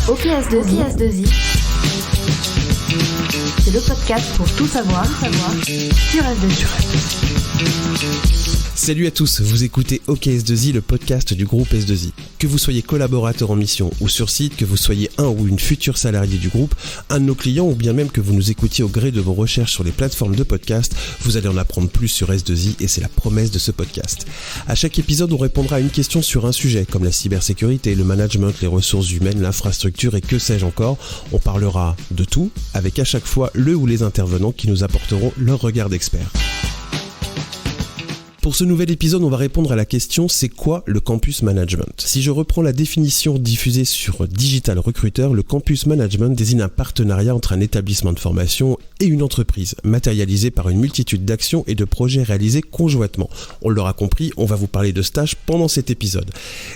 OK S2I. C'est le podcast pour tout savoir sur S2I. Salut à tous, vous écoutez OK S2I, le podcast du groupe S2I. Que vous soyez collaborateur en mission ou sur site, que vous soyez un ou une future salariée du groupe, un de nos clients ou bien même que vous nous écoutiez au gré de vos recherches sur les plateformes de podcast, vous allez en apprendre plus sur S2I et c'est la promesse de ce podcast. À chaque épisode, on répondra à une question sur un sujet comme la cybersécurité, le management, les ressources humaines, l'infrastructure et que sais-je encore. On parlera de tout avec à chaque fois le ou les intervenants qui nous apporteront leur regard d'expert. Pour ce nouvel épisode, on va répondre à la question « C'est quoi le campus management ?» Si je reprends la définition diffusée sur Digital Recruiter, le campus management désigne un partenariat entre un établissement de formation et une entreprise, matérialisé par une multitude d'actions et de projets réalisés conjointement. On l'aura compris, on va vous parler de stages pendant cet épisode.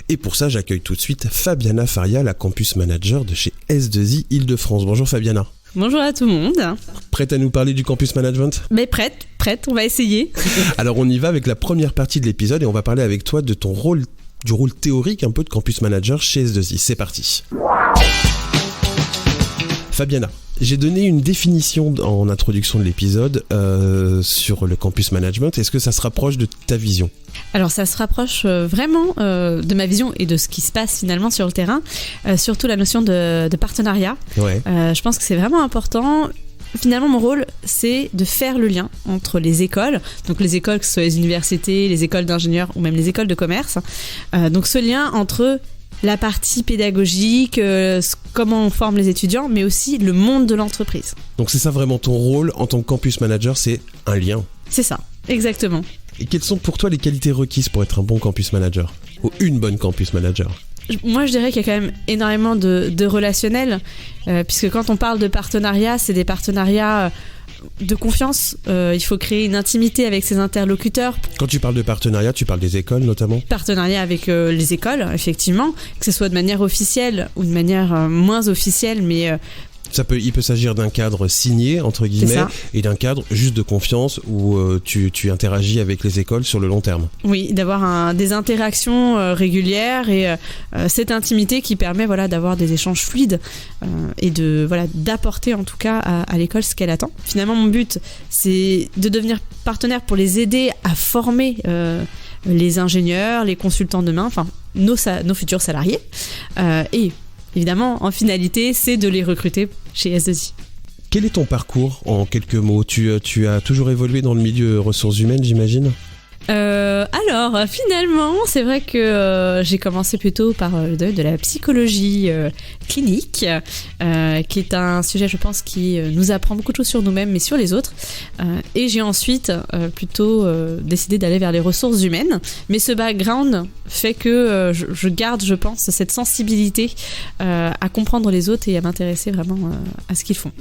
Et pour ça, j'accueille tout de suite Fabiana Faria, la campus manager de chez S2I Île-de-France. Bonjour Fabiana. Bonjour à tout le monde. Prête à nous parler du campus management ? Mais prête, on va essayer. Alors on y va avec la première partie de l'épisode et on va parler avec toi de ton rôle, du rôle théorique un peu de campus manager chez S2I. C'est parti. Fabiana, j'ai donné une définition en introduction de l'épisode sur le campus management. Est-ce que ça se rapproche de ta vision ? Alors ça se rapproche vraiment de ma vision et de ce qui se passe finalement sur le terrain, surtout la notion de partenariat. Ouais. Je pense que c'est vraiment important. Finalement, mon rôle, c'est de faire le lien entre les écoles, donc les écoles, que ce soit les universités, les écoles d'ingénieurs ou même les écoles de commerce. Donc ce lien entre la partie pédagogique, comment on forme les étudiants, mais aussi le monde de l'entreprise. Donc c'est ça vraiment ton rôle en tant que campus manager, c'est un lien. C'est ça, exactement. Et quelles sont pour toi les qualités requises pour être un bon campus manager ? Ou une bonne campus manager ? Moi, je dirais qu'il y a quand même énormément de relationnel, puisque quand on parle de partenariat, c'est des partenariats de confiance. Il faut créer une intimité avec ses interlocuteurs. Quand tu parles de partenariat, tu parles des écoles notamment ? Partenariat avec les écoles, effectivement, que ce soit de manière officielle ou de manière moins officielle, mais... Il peut s'agir d'un cadre signé, entre guillemets, et d'un cadre juste de confiance où tu interagis avec les écoles sur le long terme. Oui, d'avoir des interactions régulières et cette intimité qui permet d'avoir des échanges fluides et d'apporter en tout cas à l'école ce qu'elle attend. Finalement, mon but, c'est de devenir partenaire pour les aider à former les ingénieurs, les consultants de demain, enfin nos futurs salariés et évidemment, en finalité, c'est de les recruter chez S2I. Quel est ton parcours en quelques mots ? Tu as toujours évolué dans le milieu ressources humaines, j'imagine ? Alors, finalement, c'est vrai que j'ai commencé plutôt par de la psychologie clinique, qui est un sujet, je pense, qui nous apprend beaucoup de choses sur nous-mêmes, mais sur les autres. Et j'ai ensuite plutôt décidé d'aller vers les ressources humaines. Mais ce background fait que je garde, je pense, cette sensibilité à comprendre les autres et à m'intéresser vraiment à ce qu'ils font.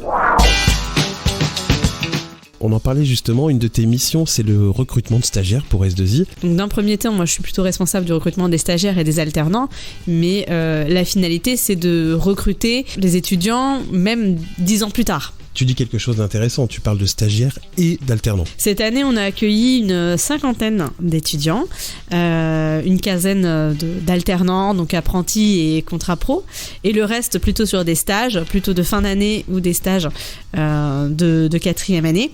On en parlait justement, une de tes missions, c'est le recrutement de stagiaires pour S2I. Donc d'un premier temps, moi je suis plutôt responsable du recrutement des stagiaires et des alternants, mais la finalité c'est de recruter les étudiants même 10 ans plus tard. Tu dis quelque chose d'intéressant, tu parles de stagiaires et d'alternants. Cette année, on a accueilli une 50aine d'étudiants, une quinzaine d'alternants, donc apprentis et contrats pro, et le reste plutôt sur des stages, plutôt de fin d'année ou des stages de quatrième année.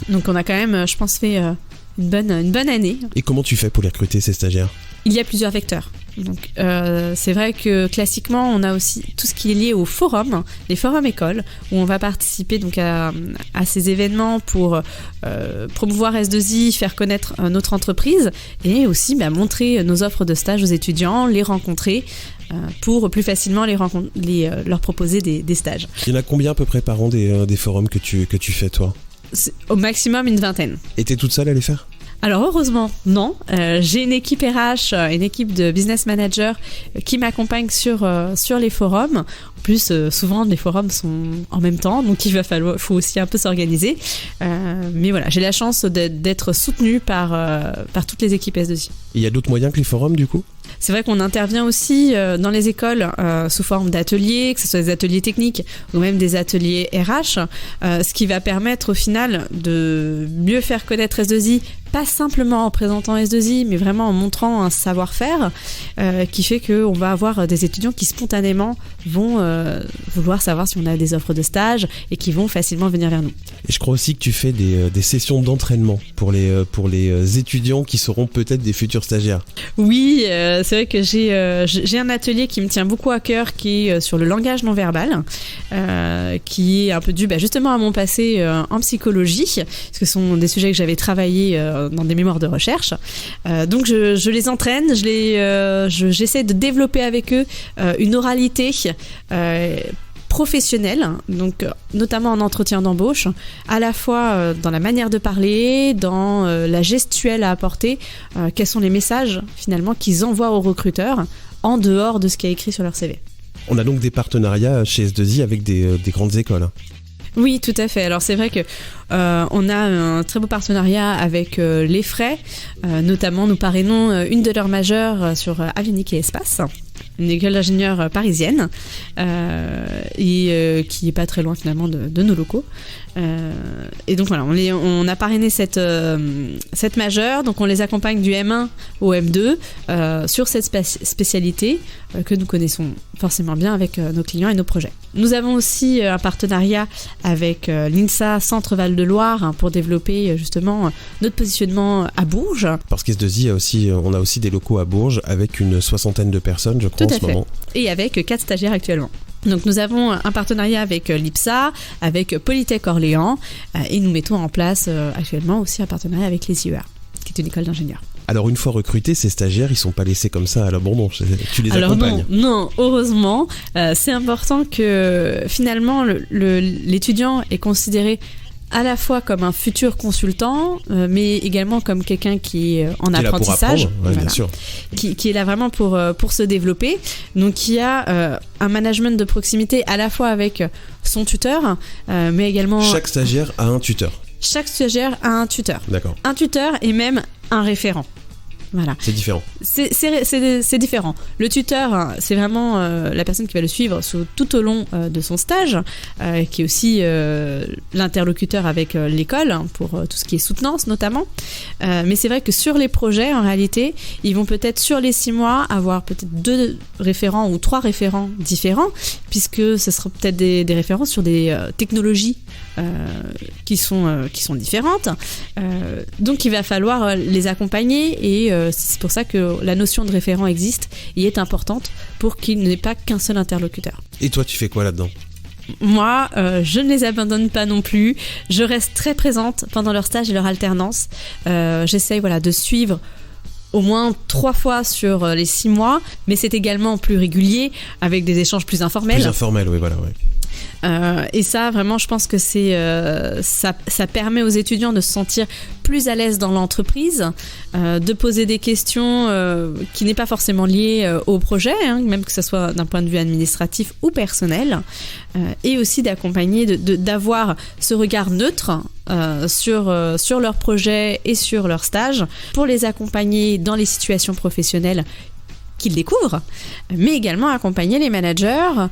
Donc on a quand même, je pense, fait une bonne année. Et comment tu fais pour les recruter, ces stagiaires ? Il y a plusieurs vecteurs. Donc, c'est vrai que classiquement, on a aussi tout ce qui est lié aux forums, les forums écoles, où on va participer donc à ces événements pour promouvoir S2I, faire connaître notre entreprise et aussi montrer nos offres de stage aux étudiants, les rencontrer pour plus facilement leur proposer des stages. Il y en a combien à peu près par an des forums que tu fais toi ? C'est au maximum une vingtaine. Et t'es toute seule à les faire ? Alors heureusement, non. J'ai une équipe RH, une équipe de business managers qui m'accompagne sur les forums. En plus, souvent, les forums sont en même temps, donc faut aussi un peu s'organiser. Mais voilà, j'ai la chance d'être soutenue par toutes les équipes S2I. Il y a d'autres moyens que les forums, du coup ? C'est vrai qu'on intervient aussi dans les écoles sous forme d'ateliers, que ce soit des ateliers techniques ou même des ateliers RH, ce qui va permettre au final de mieux faire connaître S2I, pas simplement en présentant S2I, mais vraiment en montrant un savoir-faire qui fait qu'on va avoir des étudiants qui spontanément vont vouloir savoir si on a des offres de stage et qui vont facilement venir vers nous. Et je crois aussi que tu fais des sessions d'entraînement pour les étudiants qui seront peut-être des futurs stagiaires. Oui, c'est vrai que j'ai un atelier qui me tient beaucoup à cœur, qui est sur le langage non verbal, qui est un peu dû justement à mon passé en psychologie, parce que ce sont des sujets que j'avais travaillé dans des mémoires de recherche. Donc je les entraîne, j'essaie de développer avec eux une oralité professionnelle, donc notamment en entretien d'embauche, à la fois dans la manière de parler, dans la gestuelle à apporter, quels sont les messages finalement qu'ils envoient aux recruteurs en dehors de ce qui est écrit sur leur CV. On a donc des partenariats chez S2I avec des grandes écoles. Oui, tout à fait. Alors c'est vrai que on a un très beau partenariat avec les Frais, notamment nous parrainons une de leurs majeures sur avionique et espace, une école d'ingénieurs parisienne et qui est pas très loin finalement de nos locaux. Et donc voilà, on a parrainé cette majeure, donc on les accompagne du M1 au M2 sur cette spécialité que nous connaissons forcément bien avec nos clients et nos projets. Nous avons aussi un partenariat avec l'INSA Centre Val-de-Loire pour développer justement notre positionnement à Bourges. Parce qu'S2I on a aussi des locaux à Bourges avec une 60aine de personnes, je crois, en ce moment. Et avec 4 stagiaires actuellement. Donc nous avons un partenariat avec l'IPSA, avec Polytech Orléans et nous mettons en place actuellement aussi un partenariat avec les IEA, qui est une école d'ingénieurs. Alors une fois recrutés, ces stagiaires, ils sont pas laissés comme ça à l'abandon, tu les accompagnes. Non, heureusement, c'est important que finalement l'étudiant est considéré à la fois comme un futur consultant, mais également comme quelqu'un qui est en apprentissage, bien sûr. Qui est là vraiment pour se développer. Donc qui a un management de proximité à la fois avec son tuteur, mais également... Chaque stagiaire a un tuteur. Chaque stagiaire a un tuteur. D'accord. Un tuteur et même un référent. Voilà. C'est différent. C'est différent. Le tuteur, c'est vraiment la personne qui va le suivre tout au long de son stage, qui est aussi l'interlocuteur avec l'école pour tout ce qui est soutenance notamment. Mais c'est vrai que sur les projets, en réalité, ils vont peut-être sur les 6 mois avoir peut-être 2 référents ou 3 référents différents, puisque ce sera peut-être des références sur des technologies qui sont différentes. Donc il va falloir les accompagner et c'est pour ça que la notion de référent existe et est importante pour qu'il n'y ait pas qu'un seul interlocuteur. Et toi, tu fais quoi là-dedans ? Moi, je ne les abandonne pas non plus. Je reste très présente pendant leur stage et leur alternance. J'essaye de suivre au moins 3 fois sur les 6 mois, mais c'est également plus régulier avec des échanges plus informels. Plus informel, oui, voilà, oui. Et ça, vraiment, je pense que ça permet aux étudiants de se sentir plus à l'aise dans l'entreprise, de poser des questions qui n'est pas forcément liées au projet, même que ce soit d'un point de vue administratif ou personnel, et aussi d'accompagner, d'avoir ce regard neutre sur leur projet et sur leur stage pour les accompagner dans les situations professionnelles qu'ils découvrent, mais également accompagner les managers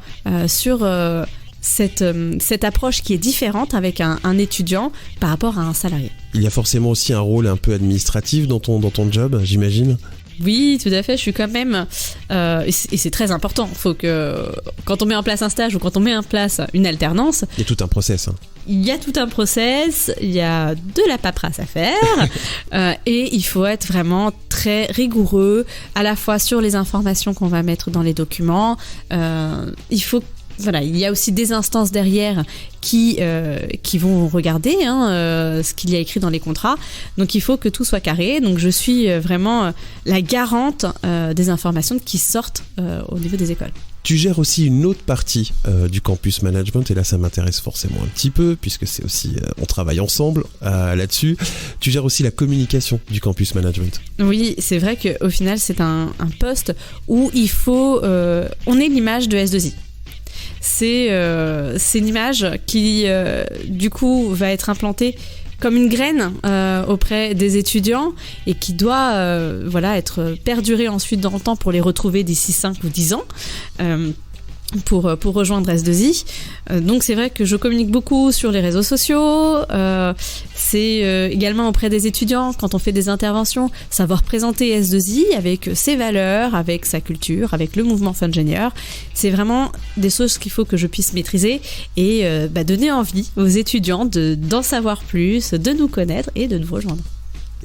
sur cette approche qui est différente avec un étudiant par rapport à un salarié. Il y a forcément aussi un rôle un peu administratif dans ton job, j'imagine. Oui, tout à fait. Je suis quand même... et c'est très important. Il faut que quand on met en place un stage ou quand on met en place une alternance... Il y a tout un process. Il y a tout un process, il y a de la paperasse à faire et il faut être vraiment très rigoureux à la fois sur les informations qu'on va mettre dans les documents. Il y a aussi des instances derrière qui vont regarder ce qu'il y a écrit dans les contrats. Donc il faut que tout soit carré. Donc je suis vraiment la garante des informations qui sortent au niveau des écoles. Tu gères aussi une autre partie du campus management et là ça m'intéresse forcément un petit peu puisque c'est aussi on travaille ensemble là-dessus. Tu gères aussi la communication du campus management. Oui, c'est vrai qu'au final c'est un poste où il faut on est l'image de S2I. C'est une image qui du coup va être implantée comme une graine auprès des étudiants et qui doit être perdurée ensuite dans le temps pour les retrouver d'ici 5 ou 10 ans. pour rejoindre S2I. Donc c'est vrai que je communique beaucoup sur les réseaux sociaux, c'est également auprès des étudiants quand on fait des interventions, savoir présenter S2I avec ses valeurs, avec sa culture, avec le mouvement Fungenieur. C'est vraiment des choses qu'il faut que je puisse maîtriser et donner envie aux étudiants d'en savoir plus, de nous connaître et de nous rejoindre.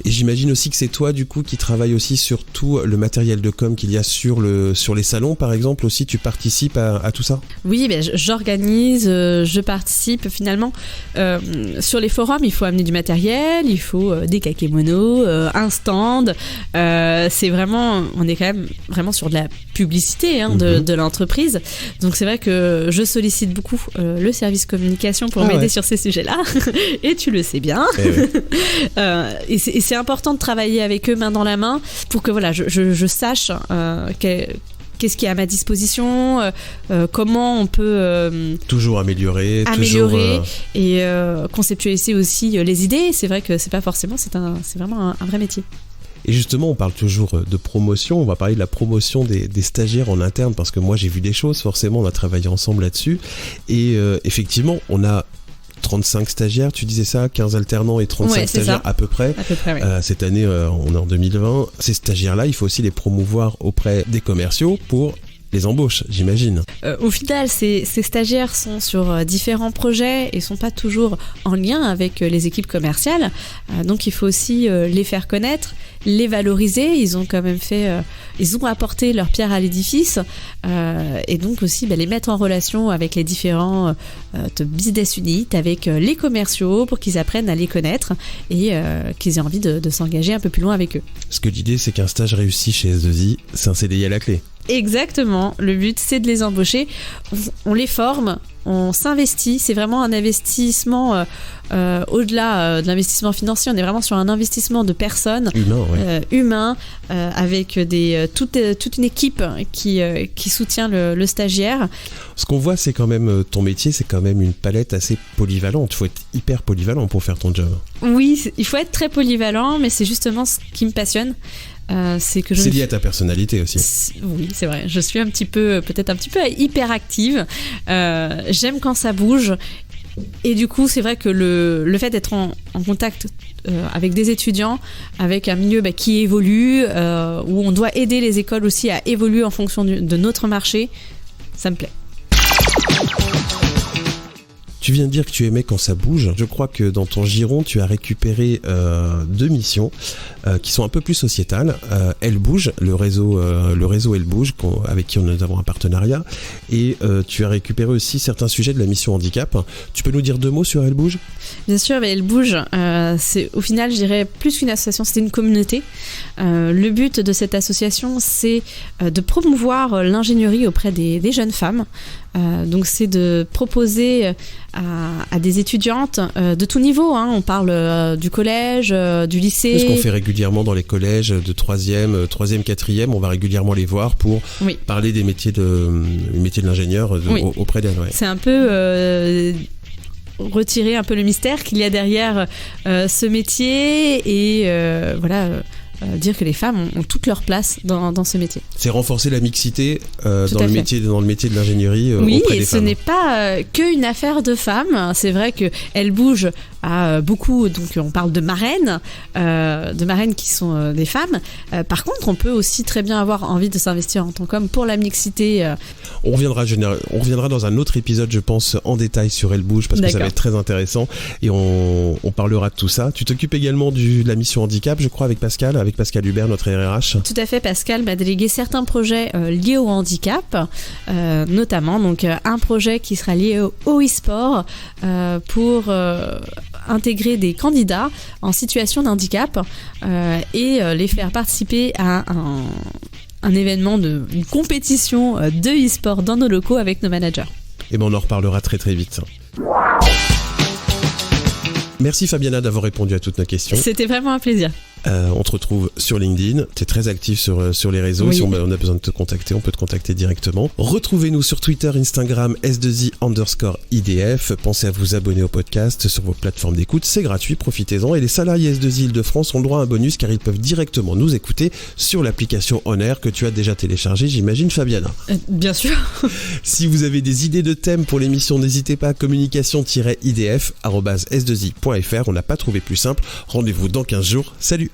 Et j'imagine aussi que c'est toi, du coup, qui travaille aussi sur tout le matériel de com qu'il y a sur les salons, par exemple, aussi, tu participes à tout ça ? Oui, j'organise, je participe. Finalement, sur les forums, il faut amener du matériel, il faut des kakémonos, un stand. C'est vraiment, on est quand même vraiment sur de la publicité de l'entreprise. Donc c'est vrai que je sollicite beaucoup le service communication pour m'aider sur ces sujets-là. Et tu le sais bien. Et c'est important de travailler avec eux main dans la main pour que je sache qu'est-ce qui est à ma disposition, comment on peut toujours améliorer et conceptualiser aussi les idées. C'est vrai que c'est pas forcément, c'est vraiment un vrai métier. Et justement, on parle toujours de promotion, on va parler de la promotion des stagiaires en interne, parce que moi j'ai vu des choses, forcément on a travaillé ensemble là-dessus, et effectivement on a 35 stagiaires, tu disais ça, 15 alternants et 35 stagiaires à peu près. Oui. Cette année, on est en 2020. Ces stagiaires-là, il faut aussi les promouvoir auprès des commerciaux pour les embauches, j'imagine. Au final, ces stagiaires sont sur différents projets et sont pas toujours en lien avec les équipes commerciales. Donc il faut aussi les faire connaître, les valoriser. Ils ont quand même ils ont apporté leur pierre à l'édifice et donc aussi les mettre en relation avec les différents business units, avec les commerciaux pour qu'ils apprennent à les connaître et qu'ils aient envie de s'engager un peu plus loin avec eux. Parce que l'idée, c'est qu'un stage réussi chez S2I, c'est un CDI à la clé. Exactement, le but c'est de les embaucher, on les forme, on s'investit, c'est vraiment un investissement au-delà de l'investissement financier, on est vraiment sur un investissement de personnes humain avec toute une équipe qui soutient le stagiaire. Ce qu'on voit, c'est quand même ton métier, c'est quand même une palette assez polyvalente, il faut être hyper polyvalent pour faire ton job. Oui, il faut être très polyvalent, mais c'est justement ce qui me passionne. C'est lié à ta personnalité aussi. Oui, c'est vrai. Je suis peut-être un petit peu hyperactive. J'aime quand ça bouge. Et du coup, c'est vrai que le fait d'être en contact avec des étudiants, avec un milieu qui évolue, où on doit aider les écoles aussi à évoluer en fonction de notre marché, ça me plaît. Tu viens de dire que tu aimais quand ça bouge. Je crois que dans ton giron, tu as récupéré 2 missions qui sont un peu plus sociétales. Elle bouge, le réseau Elle bouge, avec qui nous avons un partenariat. Et tu as récupéré aussi certains sujets de la mission handicap. Tu peux nous dire 2 mots sur Elle bouge ? Bien sûr, Elle bouge. C'est au final, je dirais, plus qu'une association, c'est une communauté. Le but de cette association, c'est de promouvoir l'ingénierie auprès des jeunes femmes. Donc c'est de proposer à des étudiantes de tout niveau. On parle du collège, du lycée. C'est ce qu'on fait régulièrement dans les collèges de 3e, 4e. On va régulièrement les voir pour parler des métiers de l'ingénieur auprès d'elles. Ouais. C'est un peu... retirer un peu le mystère qu'il y a derrière ce métier et dire que les femmes ont toute leur place dans ce métier. C'est renforcer la mixité dans le métier de l'ingénierie auprès des femmes. Oui, et ce n'est pas qu'une affaire de femmes. C'est vrai qu'elle bouge à beaucoup, donc on parle de marraines qui sont des femmes. Par contre, on peut aussi très bien avoir envie de s'investir en tant qu'homme pour la mixité. On reviendra dans un autre épisode, je pense, en détail sur Elle bouge, parce que ça va être très intéressant et on parlera de tout ça. Tu t'occupes également de la mission handicap, je crois, avec Pascal Hubert, notre RH. Tout à fait, Pascal m'a délégué certains projets liés au handicap, notamment donc un projet qui sera lié au e-sport pour intégrer des candidats en situation de handicap et les faire participer à un événement, une compétition de e-sport dans nos locaux avec nos managers. Et on en reparlera très très vite. Merci Fabiana d'avoir répondu à toutes nos questions. C'était vraiment un plaisir. On te retrouve sur LinkedIn. T'es très actif sur les réseaux. Oui. Si on a besoin de te contacter, on peut te contacter directement. Retrouvez-nous sur Twitter, Instagram, S2I_IDF. Pensez à vous abonner au podcast sur vos plateformes d'écoute. C'est gratuit, profitez-en. Et les salariés S2I Île-de-France ont le droit à un bonus car ils peuvent directement nous écouter sur l'application On Air que tu as déjà téléchargée, j'imagine, Fabiana. Bien sûr. Si vous avez des idées de thèmes pour l'émission, n'hésitez pas à communication-idf@s2i.fr. On n'a pas trouvé plus simple. Rendez-vous dans 15 jours. Salut!